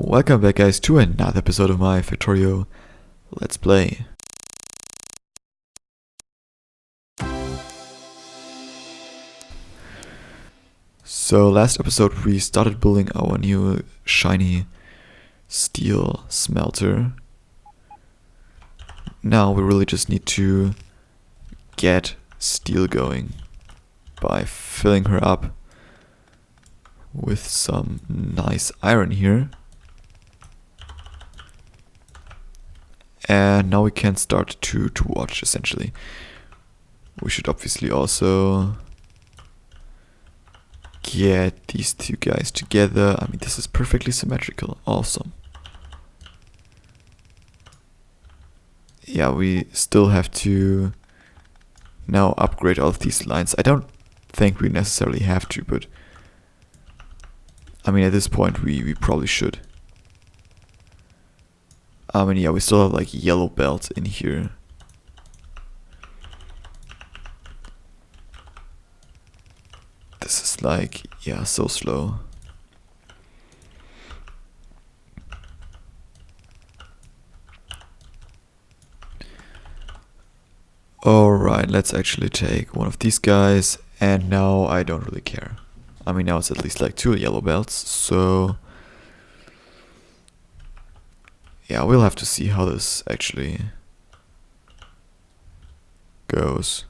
Welcome back guys to another episode of my Factorio Let's Play. So last episode we started building our new shiny steel smelter. Now we really just need to get steel going by filling her up with some nice iron here. And now we can start to watch, essentially. We should obviously also get these two guys together. I mean, this is perfectly symmetrical. Awesome. Yeah, we still have to now upgrade all of these lines. I don't think we necessarily have to, but I mean, at this point we probably should. And yeah, we still have like yellow belt in here. This is like, yeah, so slow. Alright, let's actually take one of these guys, and now I don't really care. I mean, now it's at least like 2 yellow belts, so yeah, we'll have to see how this actually goes.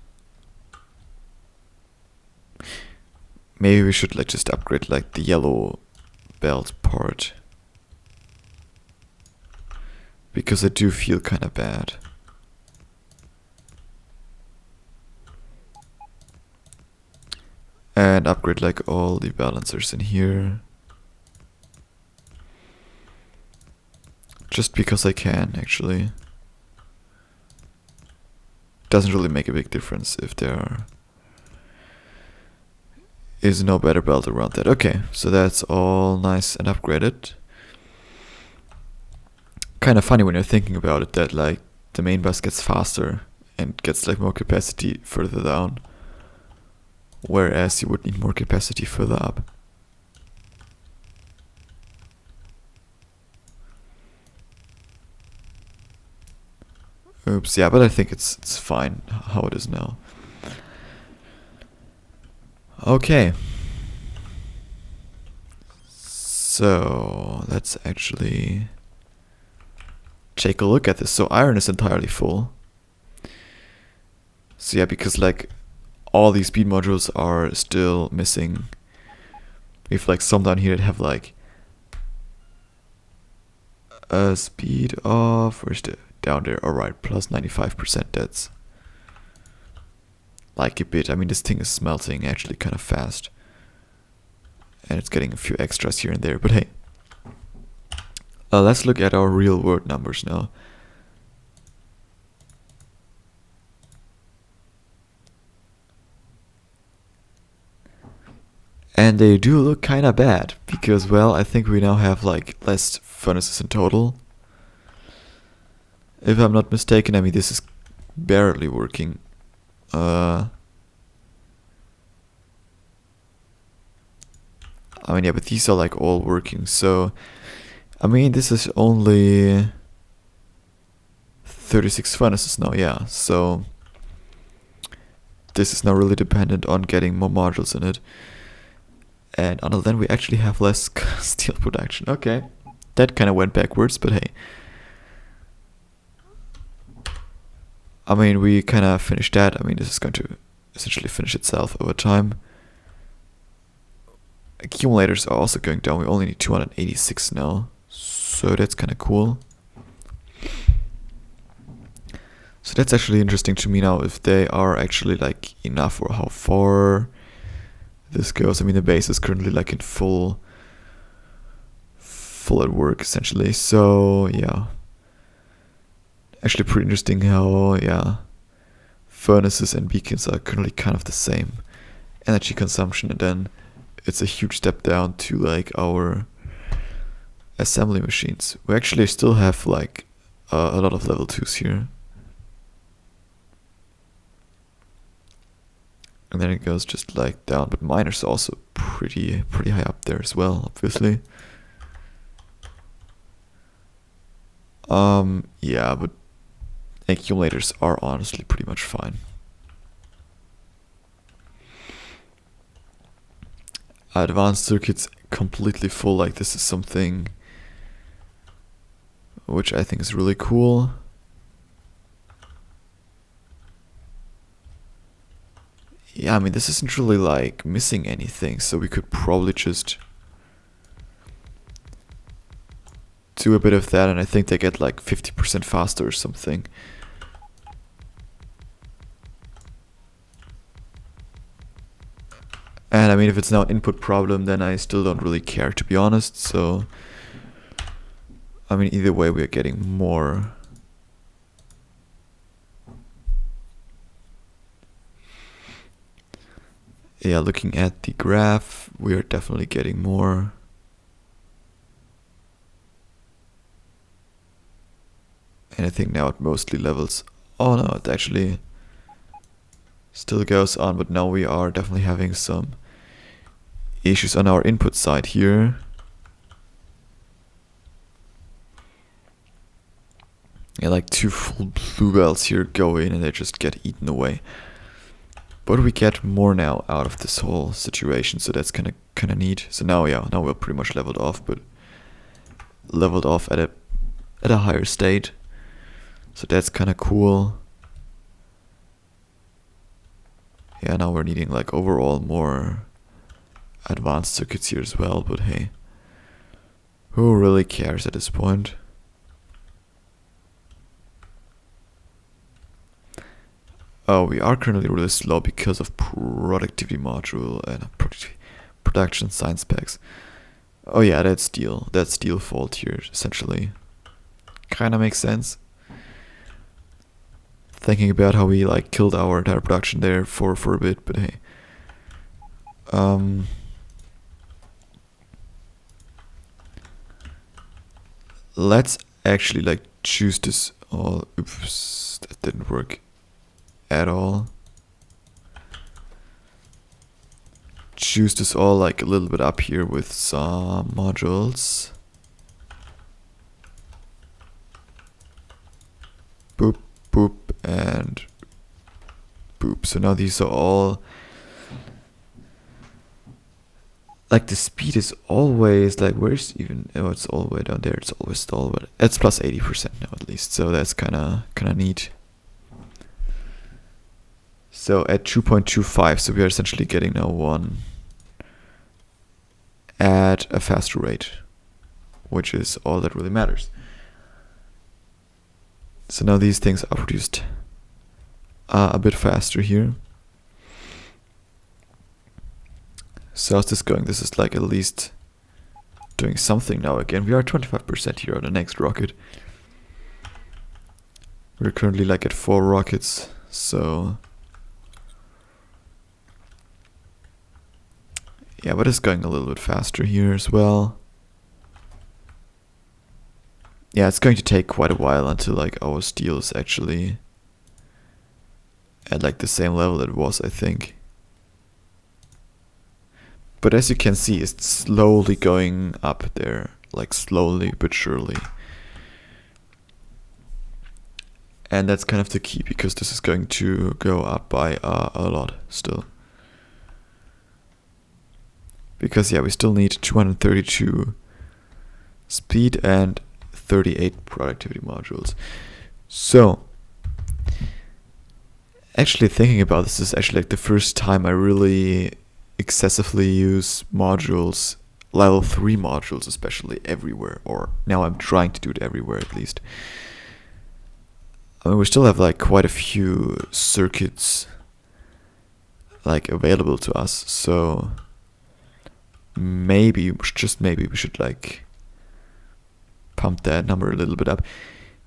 Maybe we should like just upgrade like the yellow belt part, because I do feel kind of bad. And upgrade like all the balancers in here. Just because I can, actually. Doesn't really make a big difference if there is no better belt around that. Okay, so that's all nice and upgraded. Kind of funny when you're thinking about it that like the main bus gets faster and gets like more capacity further down, whereas you would need more capacity further up. Oops, yeah, but I think it's fine how it is now. Okay. So let's actually take a look at this. So iron is entirely full. So yeah, because like all these speed modules are still missing. We have like some down here that have like a speed of, where's the down there? Alright, plus 95%. That's like a bit. I mean, this thing is smelting actually kind of fast, and it's getting a few extras here and there, but hey, let's look at our real world numbers now. And they do look kind of bad, because, well, I think we now have like less furnaces in total. If I'm not mistaken, I mean, this is barely working. I mean, yeah, but these are like all working, so I mean, this is only 36 furnaces now, yeah, so this is now really dependent on getting more modules in it. And until then, we actually have less steel production. Okay, that kind of went backwards, but hey. I mean, we kind of finished that. I mean, this is going to essentially finish itself over time. Accumulators are also going down. We only need 286 now, so that's kind of cool. So that's actually interesting to me now, if they are actually like enough, or how far this goes. I mean, the base is currently like in full at work, essentially. So yeah, actually pretty interesting how, yeah, furnaces and beacons are currently kind of the same energy consumption, and then it's a huge step down to like our assembly machines. We actually still have like a lot of level 2s here. And then it goes just like down, but miners are also pretty high up there as well, obviously. Yeah, but accumulators are honestly pretty much fine. Advanced circuits completely full, like this is something which I think is really cool. Yeah, I mean, this isn't really like missing anything, so we could probably just do a bit of that, and I think they get like 50% faster or something. And I mean, if it's now an input problem, then I still don't really care, to be honest. So, I mean, either way, we are getting more. Yeah, looking at the graph, we are definitely getting more. And I think now it mostly levels. Oh no, it actually still goes on, but now we are definitely having some issues on our input side here. Yeah, like 2 full bluebells here go in and they just get eaten away. But we get more now out of this whole situation, so that's kind of neat. So now, yeah, now we're pretty much leveled off, but leveled off at a higher state. So that's kind of cool. Yeah, now we're needing like overall more advanced circuits here as well, but hey, who really cares at this point? Oh, we are currently really slow because of productivity module and production science packs. Oh yeah, that's steel fault here, essentially. Kinda makes sense. Thinking about how we like killed our entire production there for a bit, but hey. Let's actually like choose this all. Oops, that didn't work at all. Choose this all like a little bit up here with some modules. Boop, boop, and boop. So now these are all like the speed is always like, where's even, oh, it's all the way down there. It's always stalled, but it's plus 80% now at least. So that's kind of neat. So at 2.25, so we are essentially getting now one at a faster rate, which is all that really matters. So now these things are produced a bit faster here. So how's this going? This is like at least doing something now again. We are 25% here on the next rocket. We're currently like at 4 rockets, so yeah, but it's going a little bit faster here as well. Yeah, it's going to take quite a while until like our steel is actually at like the same level it was, I think. But as you can see, it's slowly going up there, like slowly but surely. And that's kind of the key, because this is going to go up by a lot still. Because yeah, we still need 232 speed and 38 productivity modules. So, actually thinking about this is actually like the first time I really excessively use modules, level 3 modules especially, everywhere. Or now I'm trying to do it everywhere at least. I mean, we still have like quite a few circuits like available to us, so maybe, just maybe, we should like pump that number a little bit up,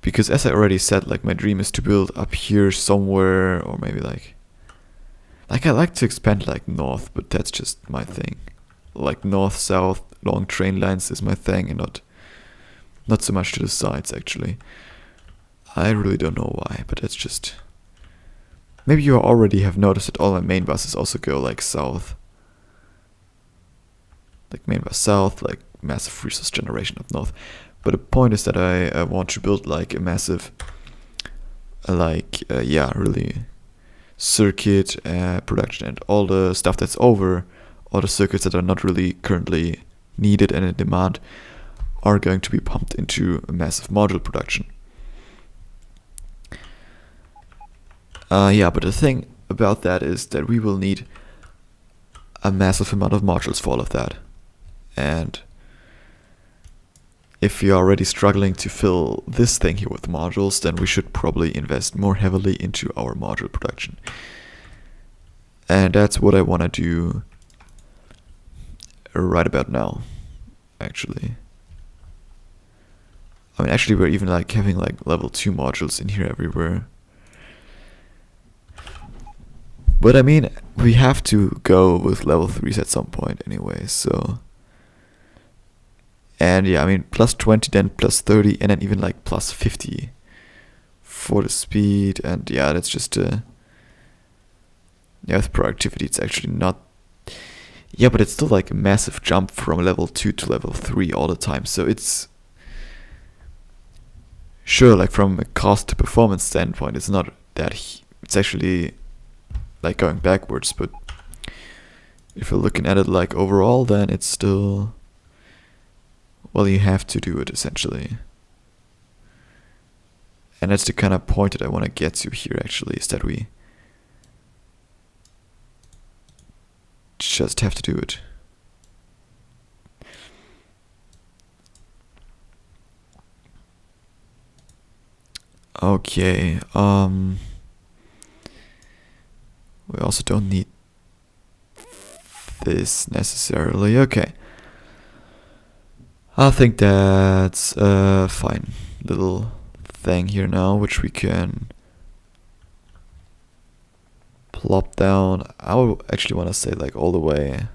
because as I already said, like my dream is to build up here somewhere, or maybe like I like to expand like north, but that's just my thing. Like north, south, long train lines is my thing, and not so much to the sides actually. I really don't know why, but that's just, maybe you already have noticed that all my main buses also go like south. Like main bus south, like massive resource generation up north. But the point is that I want to build like a massive, really circuit production, and all the stuff that's over, all the circuits that are not really currently needed and in demand, are going to be pumped into a massive module production. But the thing about that is that we will need a massive amount of modules for all of that. And if we are already struggling to fill this thing here with modules, then we should probably invest more heavily into our module production. And that's what I want to do right about now, actually. I mean, actually, we're even like having like level 2 modules in here everywhere. But I mean, we have to go with level 3s at some point anyway, so. And yeah, I mean, plus 20, then plus 30, and then even like plus 50 for the speed. And yeah, that's just with productivity, it's actually not. Yeah, but it's still like a massive jump from level 2 to level 3 all the time. So it's sure, like from a cost to performance standpoint, it's not that. It's actually like going backwards, but if you're looking at it like overall, then it's still. Well, you have to do it, essentially. And that's the kind of point that I want to get to here, actually, is that we just have to do it. Okay, we also don't need this necessarily. Okay. I think that's a fine little thing here now, which we can plop down. I would actually want to say like all the way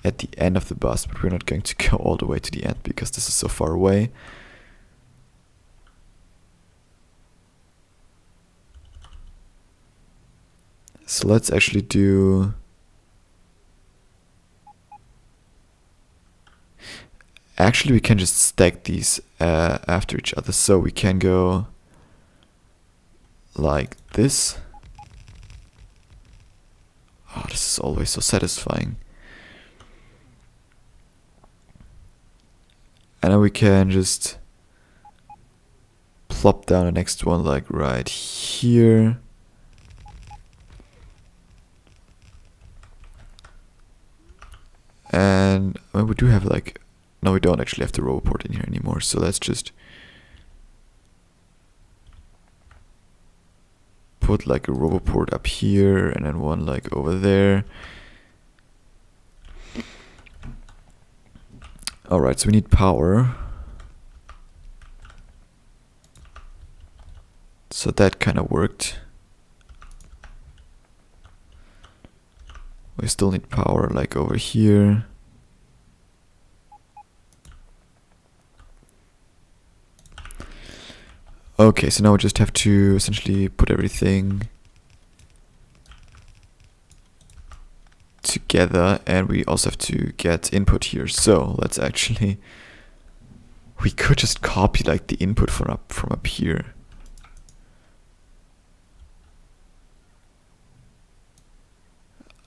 at the end of the bus, but we're not going to go all the way to the end because this is so far away. So let's actually do. Actually, we can just stack these after each other, so we can go like this. Oh, this is always so satisfying. And then we can just plop down the next one like right here. And we do have like. No, we don't actually have the roboport in here anymore, so let's just put like a roboport up here and then one like over there. Alright, so we need power. So that kind of worked. We still need power like over here. Okay, so now we just have to essentially put everything together, and we also have to get input here. So let's actually, we could just copy like the input from up here.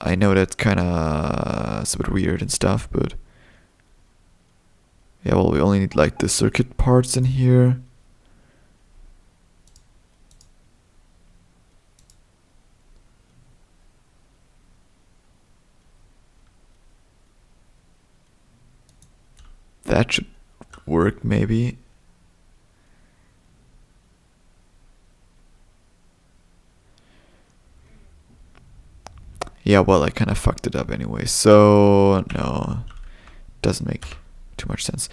I know that's kind of a bit weird and stuff, but yeah, well, we only need like the circuit parts in here. That should work, maybe. Yeah, well, I kind of fucked it up anyway, so no, doesn't make too much sense.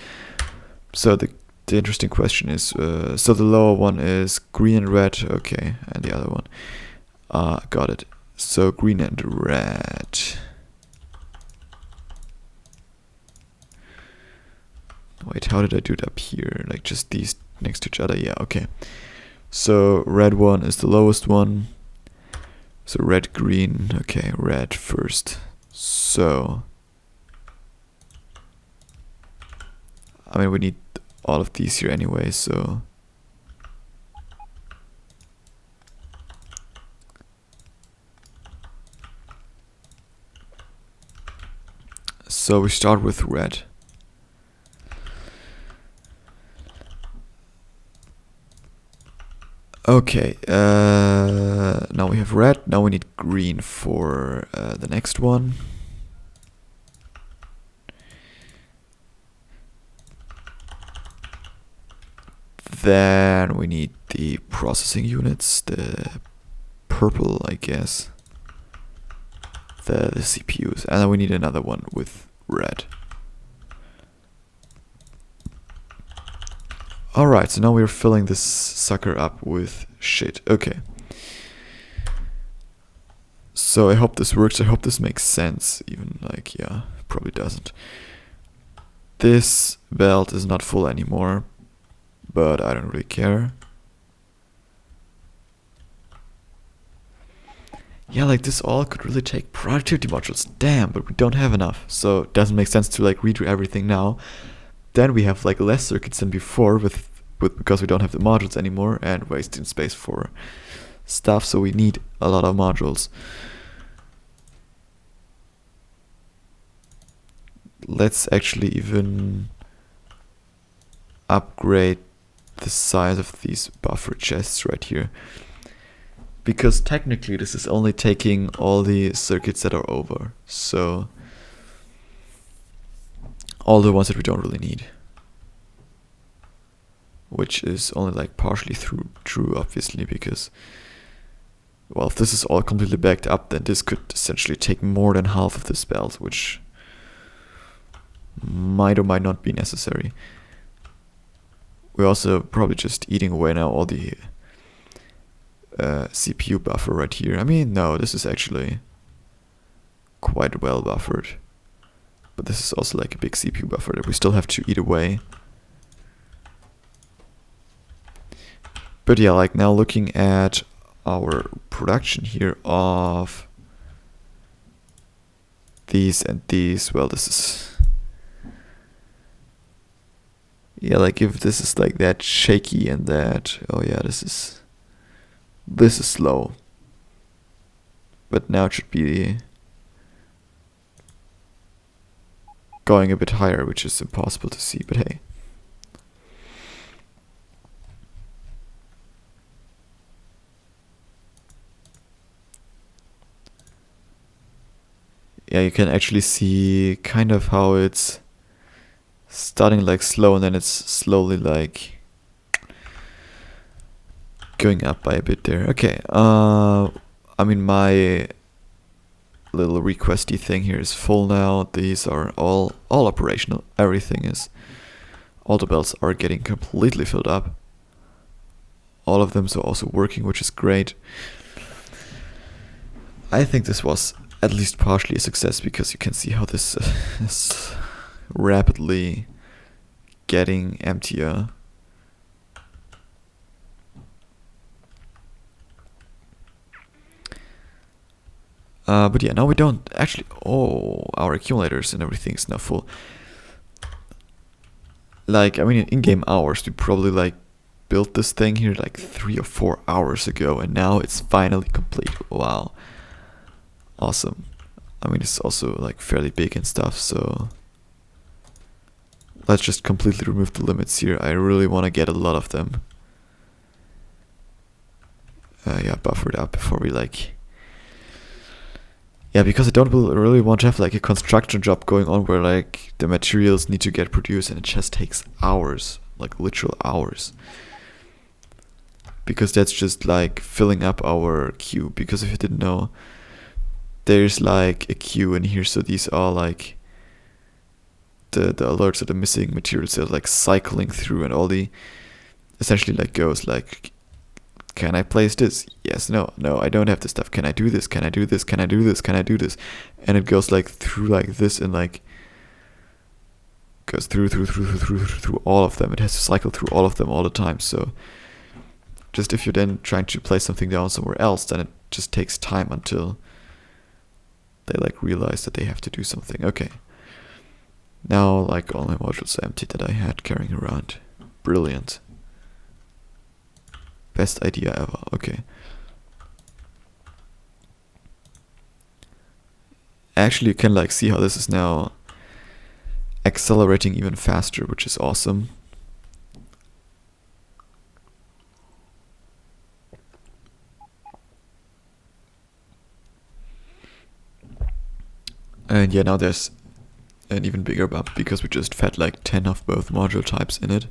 So the interesting question is, so the lower one is green and red, okay, and the other one, got it. So green and red. Wait, how did I do it up here? Like just these next to each other? Yeah, okay. So red one is the lowest one. So red, green. Okay, red first. So I mean, we need all of these here anyway, so we start with red. Okay, now we have red, now we need green for the next one. Then we need the processing units, the purple, I guess, the CPUs, and then we need another one with red. Alright, so now we're filling this sucker up with shit. Okay. So I hope this works, I hope this makes sense, even like, yeah, probably doesn't. This belt is not full anymore, but I don't really care. Yeah, like this all could really take productivity modules, damn, but we don't have enough, so it doesn't make sense to like redo everything now. Then we have like less circuits than before because we don't have the modules anymore and wasting space for stuff, so we need a lot of modules. Let's actually even upgrade the size of these buffer chests right here, because technically this is only taking all the circuits that are over, so all the ones that we don't really need, which is only like partially true obviously, because well, if this is all completely backed up, then this could essentially take more than half of this belt, which might or might not be necessary. We're also probably just eating away now all the CPU buffer right here. I mean, no, this is actually quite well buffered, but this is also like a big CPU buffer that we still have to eat away. But yeah, like now looking at our production here of these and these, well, this is, yeah, like if this is like that shaky and that, oh yeah, this is slow. But now it should be going a bit higher, which is impossible to see, but hey. Yeah, you can actually see kind of how it's starting like slow and then it's slowly like going up by a bit there. Okay, I mean my little requesty thing here is full now. These are all operational. Everything is, all the belts are getting completely filled up. All of them are also working, which is great. I think this was at least partially a success, because you can see how this is rapidly getting emptier. But yeah, now we don't actually, our accumulators and everything is now full. Like, I mean, in in-game hours, we probably like built this thing here like 3 or 4 hours ago, and now it's finally complete. Wow. Awesome. I mean, it's also like fairly big and stuff, so let's just completely remove the limits here. I really want to get a lot of them. Yeah, buffer it up before we like... Yeah, because I don't really want to have like a construction job going on where like the materials need to get produced and it just takes hours, like literal hours. Because that's just like filling up our queue. Because if you didn't know, there's like a queue in here, so these are like the alerts of the missing materials that are like cycling through, and all the essentially like goes like, can I place this? Yes, no, I don't have this stuff. Can I do this? Can I do this? Can I do this? Can I do this? And it goes like through like this, and like goes through all of them. It has to cycle through all of them all the time. So just if you're then trying to place something down somewhere else, then it just takes time until they like realize that they have to do something. Okay. Now, like, all my modules are empty that I had carrying around. Brilliant. Best idea ever. Okay. Actually, you can like see how this is now accelerating even faster, which is awesome. And yeah, now there's an even bigger bump because we just fed like 10 of both module types in it.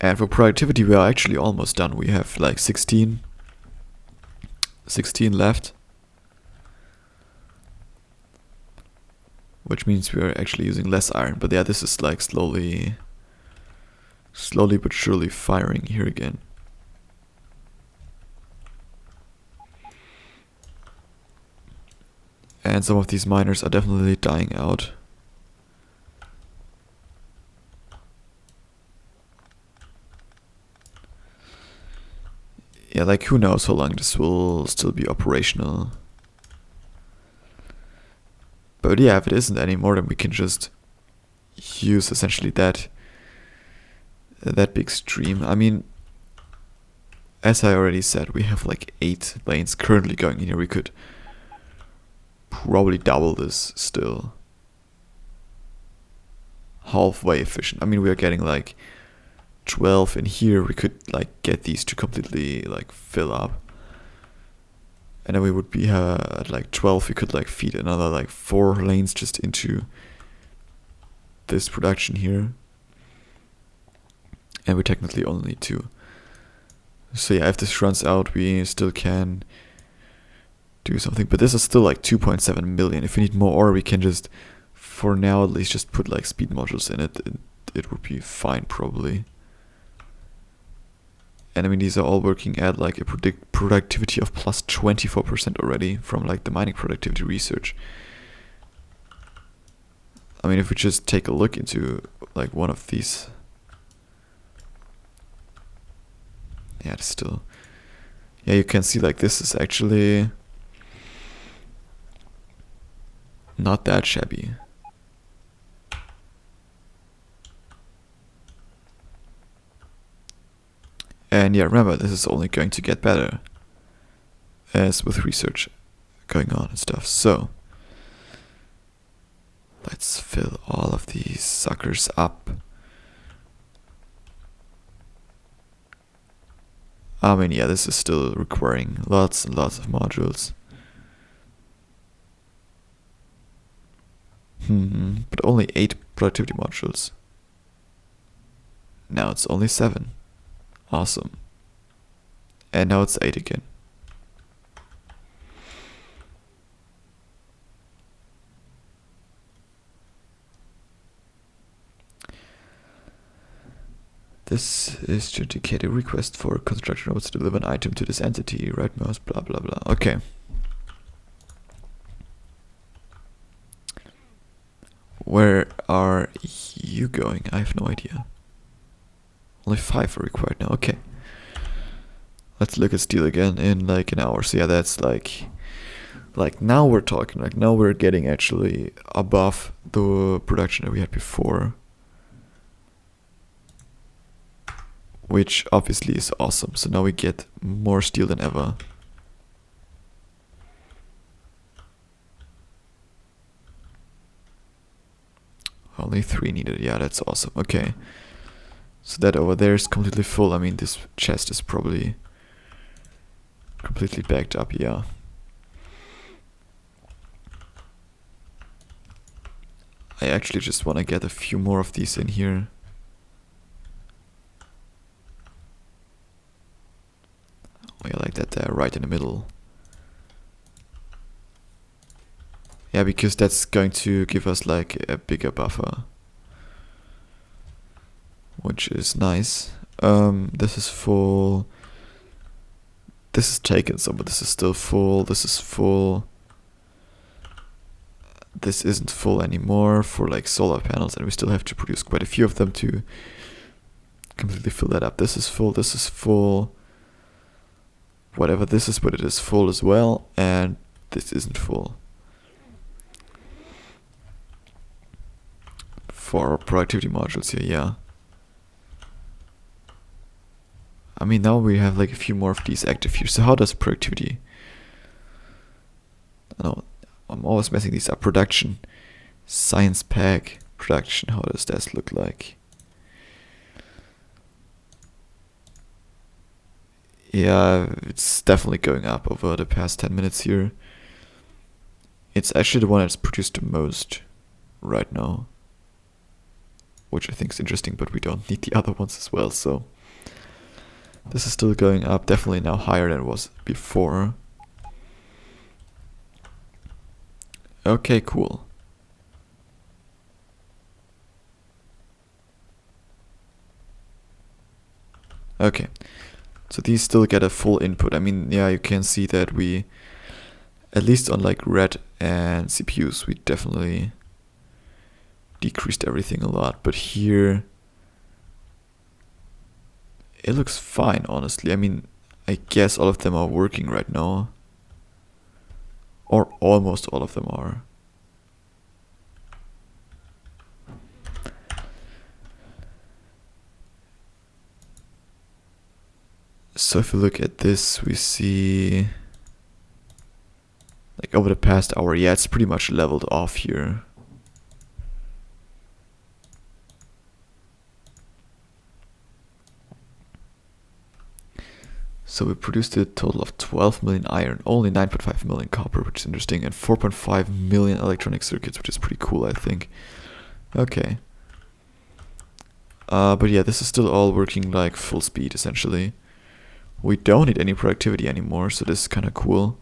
And for productivity, we are actually almost done. We have like 16 left. Which means we are actually using less iron. But yeah, this is like slowly but surely firing here again. And some of these miners are definitely dying out. Yeah, like who knows how long this will still be operational. But yeah, if it isn't anymore, then we can just use essentially that big stream. I mean, as I already said, we have like 8 lanes currently going in here. We could probably double this still. Halfway efficient. I mean, we are getting like 12 in here. We could like get these to completely like fill up. And then we would be at like 12. We could like feed another like 4 lanes just into this production here. And we technically only need 2. So yeah, if this runs out, we still can do something. But this is still like 2.7 million. If we need more ore, we can just, for now at least, just put like speed modules in it. It would be fine probably. And I mean, these are all working at like a productivity of plus 24% already from like the mining productivity research. I mean, if we just take a look into like one of these. Yeah, it's still. Yeah, you can see like this is actually not that shabby. And yeah, remember, this is only going to get better as with research going on and stuff. So let's fill all of these suckers up. I mean, yeah, this is still requiring lots and lots of modules. But only 8 productivity modules. Now it's only 7. Awesome. And now it's 8 again. This is to indicate a request for construction nodes to deliver an item to this entity. Right mouse, blah blah blah. Okay. Where are you going? I have no idea. Only 5 are required now. Okay. Let's look at steel again in like an hour. So yeah, that's like now we're talking. Like now we're getting actually above the production that we had before. Which obviously is awesome. So now we get more steel than ever. Only 3 needed. Yeah, that's awesome. Okay. So that over there is completely full. I mean, this chest is probably completely backed up. Yeah. I actually just want to get a few more of these in here. Oh, yeah, like that there, right in the middle. Yeah, because that's going to give us like a bigger buffer. Which is nice. This is full. This is taken some, but this is still full. This is full. This isn't full anymore for like solar panels, and we still have to produce quite a few of them to completely fill that up. This is full. This is full. Whatever this is, but it is full as well, and this isn't full. for our productivity modules here, yeah. I mean, now we have like a few more of these active here. So how does productivity? I know I'm always messing these up. Production, science pack, production. How does that look like? Yeah, it's definitely going up over the past 10 minutes here. It's actually the one that's produced the most right now, which I think is interesting, but we don't need the other ones as well, so this is still going up, definitely now higher than it was before. Okay, cool. Okay, so these still get a full input. I mean, yeah, you can see that we, at least on like red and CPUs, we definitely decreased everything a lot. But here, it looks fine, honestly. I mean, I guess all of them are working right now. Or almost all of them are. So if we look at this, we see like over the past hour, yeah, it's pretty much leveled off here. So we produced a total of 12 million iron, only 9.5 million copper, which is interesting, and 4.5 million electronic circuits, which is pretty cool, I think. Okay. But yeah, this is still all working like full speed, essentially. We don't need any productivity anymore, so this is kind of cool.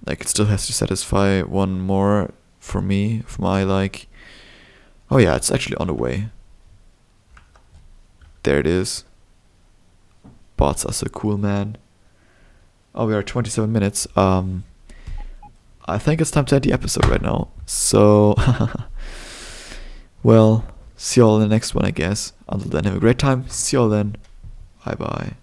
Like, it still has to satisfy one more for me, for my like... Oh yeah, it's actually on the way. There it is. Bots are so cool, man. Oh, we are 27 minutes. I think it's time to end the episode right now. So, well, see you all in the next one, I guess. Until then, have a great time. See you all then. Bye bye.